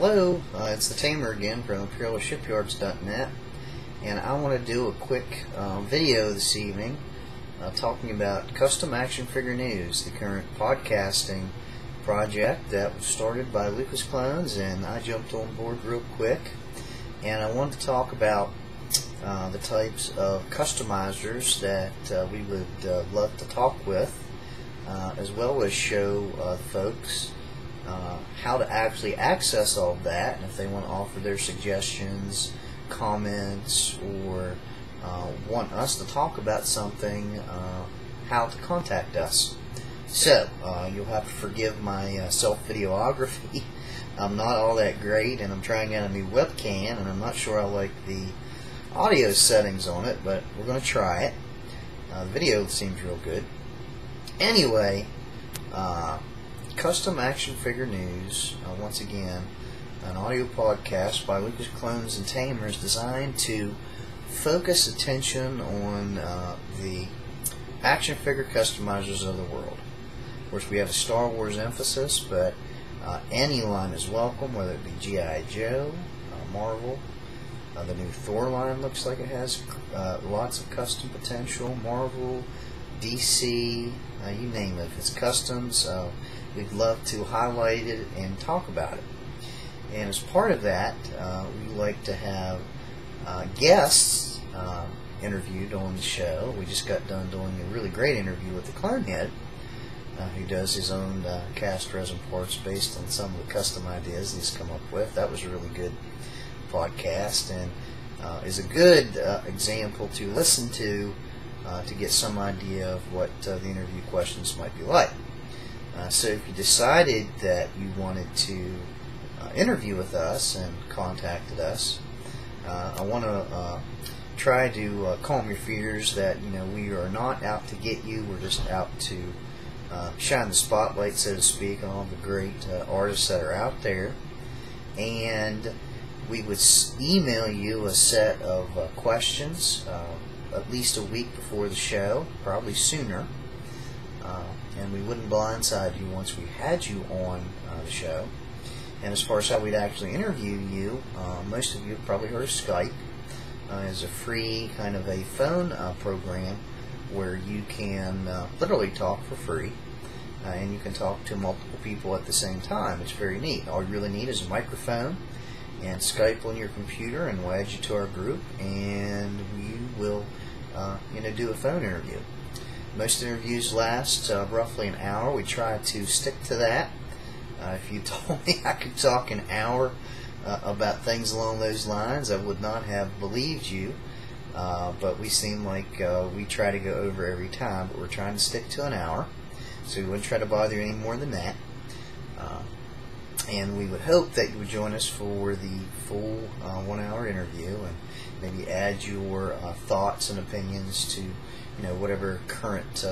Hello, it's the Tamer again from ImperialShipyards.net, and I want to do a quick video this evening talking about Custom Action Figure News, the current podcasting project that was started by Lucas Clones, and I jumped on board real quick. And I wanted to talk about the types of customizers that we would love to talk with, as well as show folks how to actually access all of that, and if they want to offer their suggestions, comments, or want us to talk about something, how to contact us. So you'll have to forgive my self-videography. I'm not all that great, and I'm trying out a new webcam, and I'm not sure I like the audio settings on it, but we're going to try it. The video seems real good. Anyway, Custom Action Figure News, once again, an audio podcast by Lucas Clones and Tamers designed to focus attention on the action figure customizers of the world. Of course, we have a Star Wars emphasis, but any line is welcome, whether it be G.I. Joe, Marvel. The new Thor line looks like it has lots of custom potential. Marvel, DC, you name it. If it's customs, we'd love to highlight it and talk about it. And as part of that, we like to have guests interviewed on the show. We just got done doing a really great interview with the Clonehead, who does his own cast resin parts based on some of the custom ideas he's come up with. That was a really good podcast, and is a good example to listen to get some idea of what the interview questions might be like. So if you decided that you wanted to interview with us and contacted us, I want to try to calm your fears that we are not out to get you. We're just out to shine the spotlight, so to speak, on all the great artists that are out there. And we would email you a set of questions at least a week before the show, probably sooner. And we wouldn't blindside you once we had you on the show. And as far as how we'd actually interview you, most of you have probably heard of Skype. It's a free kind of a phone program where you can literally talk for free, and you can talk to multiple people at the same time. It's very neat. All you really need is a microphone and Skype on your computer, and we'll add you to our group, and we will do a phone interview. Most interviews last roughly an hour. We try to stick to that. If you told me I could talk an hour about things along those lines, I would not have believed you. But we seem like we try to go over every time, but we're trying to stick to an hour. So we wouldn't try to bother you any more than that. And we would hope that you would join us for the full 1 hour interview, and maybe add your thoughts and opinions to whatever current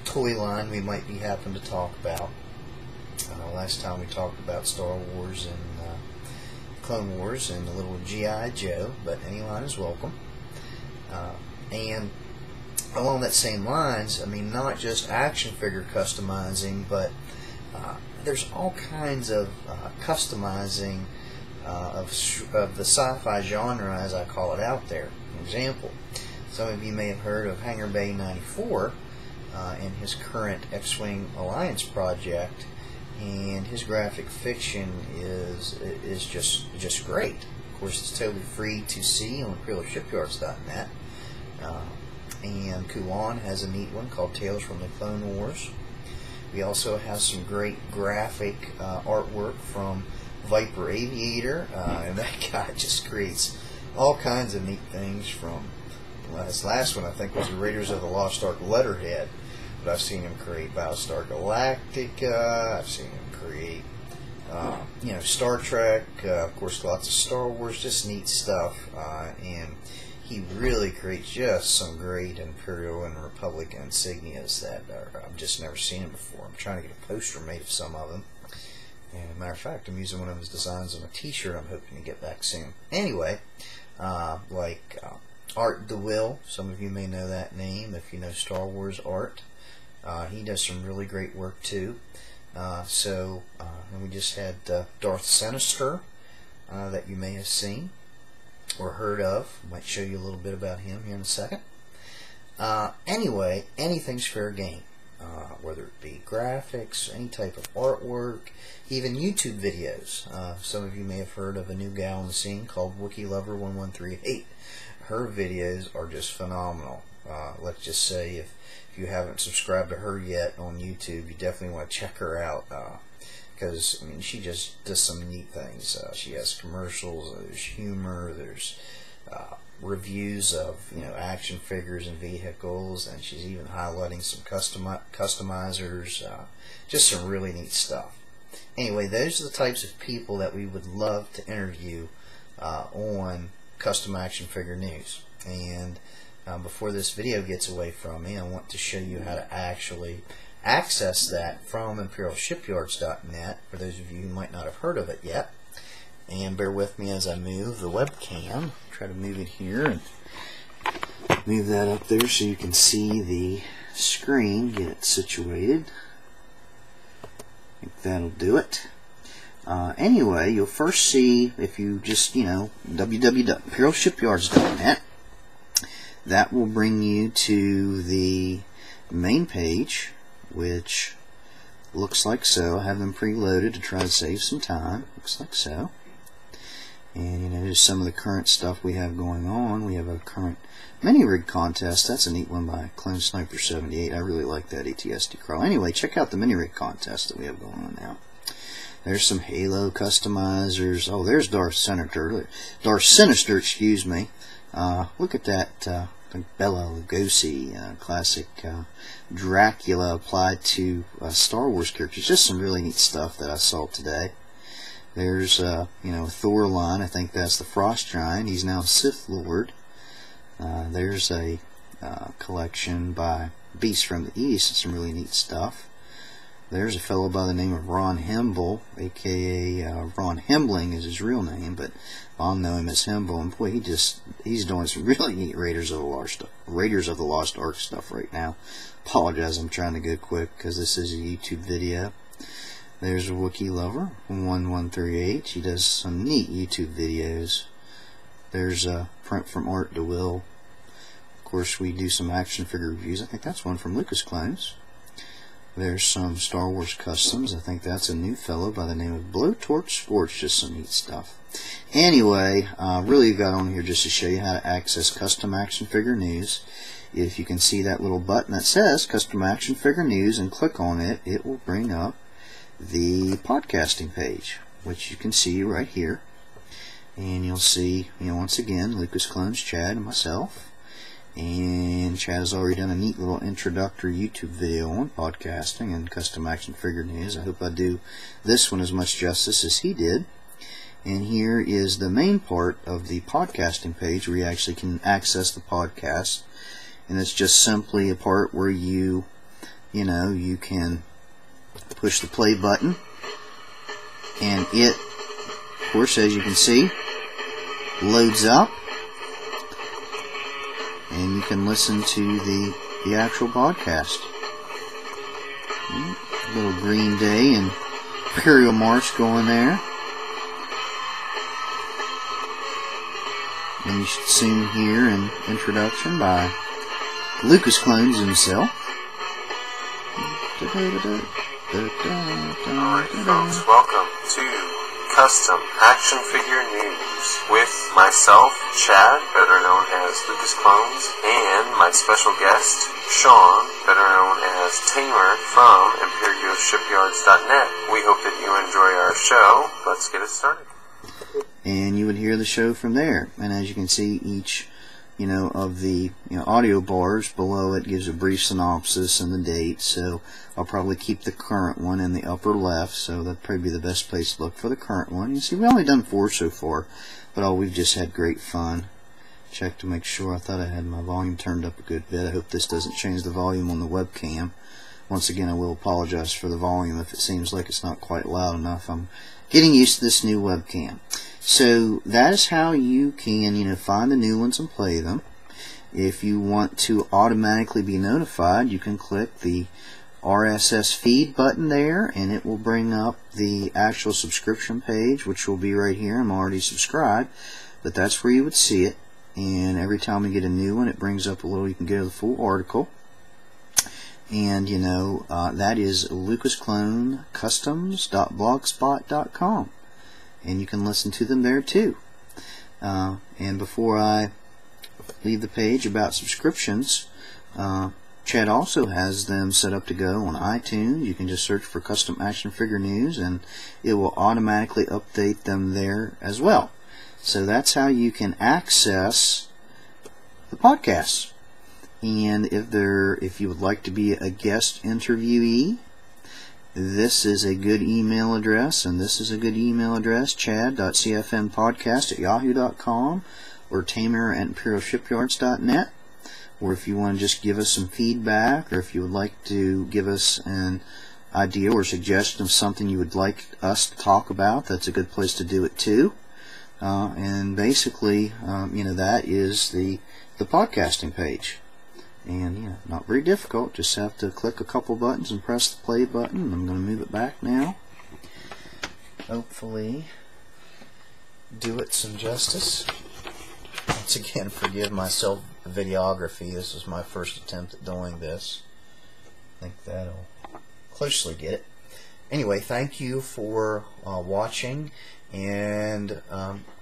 toy line we might be happen to talk about. Last time we talked about Star Wars and Clone Wars and a little G.I. Joe, but any line is welcome. And along that same lines, I mean, not just action figure customizing, but there's all kinds of customizing of the sci-fi genre, as I call it, out there. For example, some of you may have heard of Hangar Bay 94 and his current X-Wing Alliance project, and his graphic fiction is just great. Of course, it's totally free to see on ImperialShipyards.net. And Kulan has a neat one called Tales from the Clone Wars. We also have some great graphic artwork from Viper Aviator, and that guy just creates all kinds of neat things. From this last one, I think, was the Raiders of the Lost Ark letterhead, but I've seen him create Battlestar Galactica. I've seen him create Star Trek, of course, lots of Star Wars, just neat stuff. And he really creates just some great Imperial and Republic insignias that I've just never seen him before. I'm trying to get a poster made of some of them. And as a matter of fact, I'm using one of his designs on a t-shirt I'm hoping to get back soon. Anyway, like Art DeWill, some of you may know that name if you know Star Wars art. He does some really great work too. And we just had Darth Sinister that you may have seen or heard of. I might show you a little bit about him here in a second. Anyway, anything's fair game, whether it be graphics, any type of artwork, even YouTube videos. Some of you may have heard of a new gal on the scene called WookieLover1138. Her videos are just phenomenal. Let's just say if you haven't subscribed to her yet on YouTube, you definitely want to check her out, because I mean, she just does some neat things. She has commercials, there's humor, there's reviews of action figures and vehicles, and she's even highlighting some customizers, just some really neat stuff. Anyway, those are the types of people that we would love to interview on Custom Action Figure News. And before this video gets away from me, I want to show you how to actually access that from ImperialShipyards.net, for those of you who might not have heard of it yet. And bear with me as I move the webcam. Try to move it here and move that up there so you can see the screen, get it situated. I think that'll do it. Anyway, you'll first see, if you just, www.ImperialShipyards.net, that will bring you to the main page, which looks like so. I have them preloaded to try to save some time. Looks like so. And there's some of the current stuff we have going on. We have a current mini rig contest. That's a neat one by Clone Sniper 78. I really like that ATSD crawl. Anyway, check out the mini rig contest that we have going on now. There's some Halo customizers. Oh, there's Darth Sinister, excuse me. Look at that Bela Lugosi classic Dracula applied to Star Wars characters. Just some really neat stuff that I saw today. There's Thor line. I think that's the Frost Giant. He's now Sith Lord. There's a collection by Beast from the East. Some really neat stuff. There's a fellow by the name of Ron Hemble, aka Ron Hembling is his real name, but I'll know him as Hemble. And boy, he's doing some really neat Raiders of the Lost Ark stuff right now. Apologize, I'm trying to go quick because this is a YouTube video. There's a Wookiee Lover 1138. She does some neat YouTube videos. There's a print from Art DeWill. Of course, we do some action figure reviews. I think that's one from Lucas Clones. There's some Star Wars customs. I think that's a new fellow by the name of Blowtorch Sports. Just some neat stuff. Anyway, really got on here just to show you how to access Custom Action Figure News. If you can see that little button that says Custom Action Figure News and click on it, it will bring up the podcasting page, which you can see right here. And you'll see, once again, Lucas Clones, Chad, and myself. And Chad has already done a neat little introductory YouTube video on podcasting and Custom Action Figure News. I hope I do this one as much justice as he did. And here is the main part of the podcasting page where you actually can access the podcast. And it's just simply a part where you can push the play button, and it, of course, as you can see, loads up, and you can listen to the actual podcast. A little Green Day and Imperial March going there. And you should soon hear an introduction by Lucas Clones himself. Alright folks, welcome to Custom Action Figure News with myself, Chad, better known as Lucas Clones, and my special guest, Sean, better known as Tamer from ImperialShipyards.net. We hope that you enjoy our show. Let's get it started. And you would hear the show from there. And as you can see, each of the audio bars below it gives a brief synopsis and the date. So I'll probably keep the current one in the upper left, so that'd probably be the best place to look for the current one. You see, we've only done 4 so far, but we've just had great fun. Check to make sure. I thought I had my volume turned up a good bit. I hope this doesn't change the volume on the webcam. Once again, I will apologize for the volume if it seems like it's not quite loud enough. I'm getting used to this new webcam. So that is how you can, find the new ones and play them. If you want to automatically be notified, you can click the RSS feed button there, and it will bring up the actual subscription page, which will be right here. I'm already subscribed, but that's where you would see it. And every time we get a new one, it brings up a little, you can go to the full article. And you know, that is lucasclonecustoms.blogspot.com, and you can listen to them there too. And before I leave the page about subscriptions, Chad also has them set up to go on iTunes. You can just search for Custom Action Figure News, and it will automatically update them there as well. So that's how you can access the podcasts. And if you would like to be a guest interviewee, this is a good email address, and this is a good email address, chad.cfnpodcast@yahoo.com or tamer@imperialshipyards.net. Or if you want to just give us some feedback, or if you would like to give us an idea or suggestion of something you would like us to talk about, that's a good place to do it too. And basically, you know, that is the podcasting page. And yeah, not very difficult. Just have to click a couple buttons and press the play button. I'm going to move it back now. Hopefully do it some justice. Once again, forgive my self-videography. This is my first attempt at doing this. I think that'll closely get it. Anyway, thank you for watching and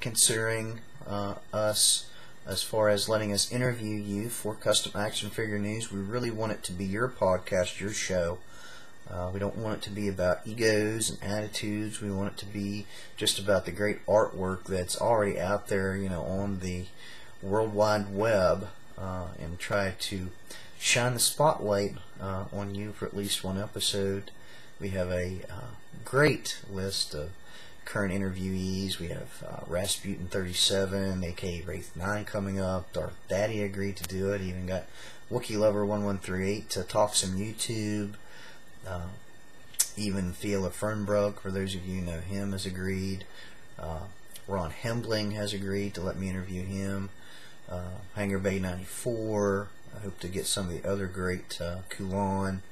considering us as far as letting us interview you for Custom Action Figure News. We really want it to be your podcast, your show. We don't want it to be about egos and attitudes. We want it to be just about the great artwork that's already out there, you know, on the World Wide Web, and try to shine the spotlight on you for at least one episode. We have a great list of current interviewees. We have Rasputin 37, aka Wraith 9 coming up. Darth Daddy agreed to do it. Even got Wookiee Lover 1138 to talk some YouTube. Even Theo Fernbrug, for those of you who know him, has agreed. Ron Hembling has agreed to let me interview him. Hangar Bay 94. I hope to get some of the other great Kulan,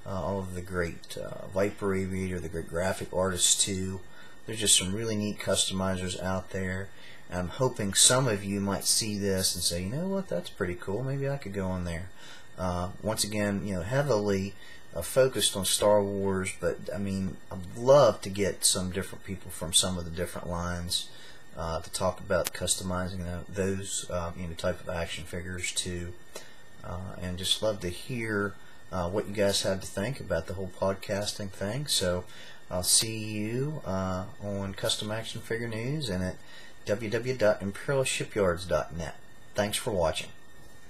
all of the great Viper Aviator, the great graphic artists too. There's just some really neat customizers out there. And I'm hoping some of you might see this and say, you know what, that's pretty cool. Maybe I could go on there. Once again, you know, heavily focused on Star Wars, but I mean, I'd love to get some different people from some of the different lines to talk about customizing those you know, type of action figures too. And just love to hear what you guys have to think about the whole podcasting thing. So I'll see you on Custom Action Figure News and at www.imperialshipyards.net. Thanks for watching.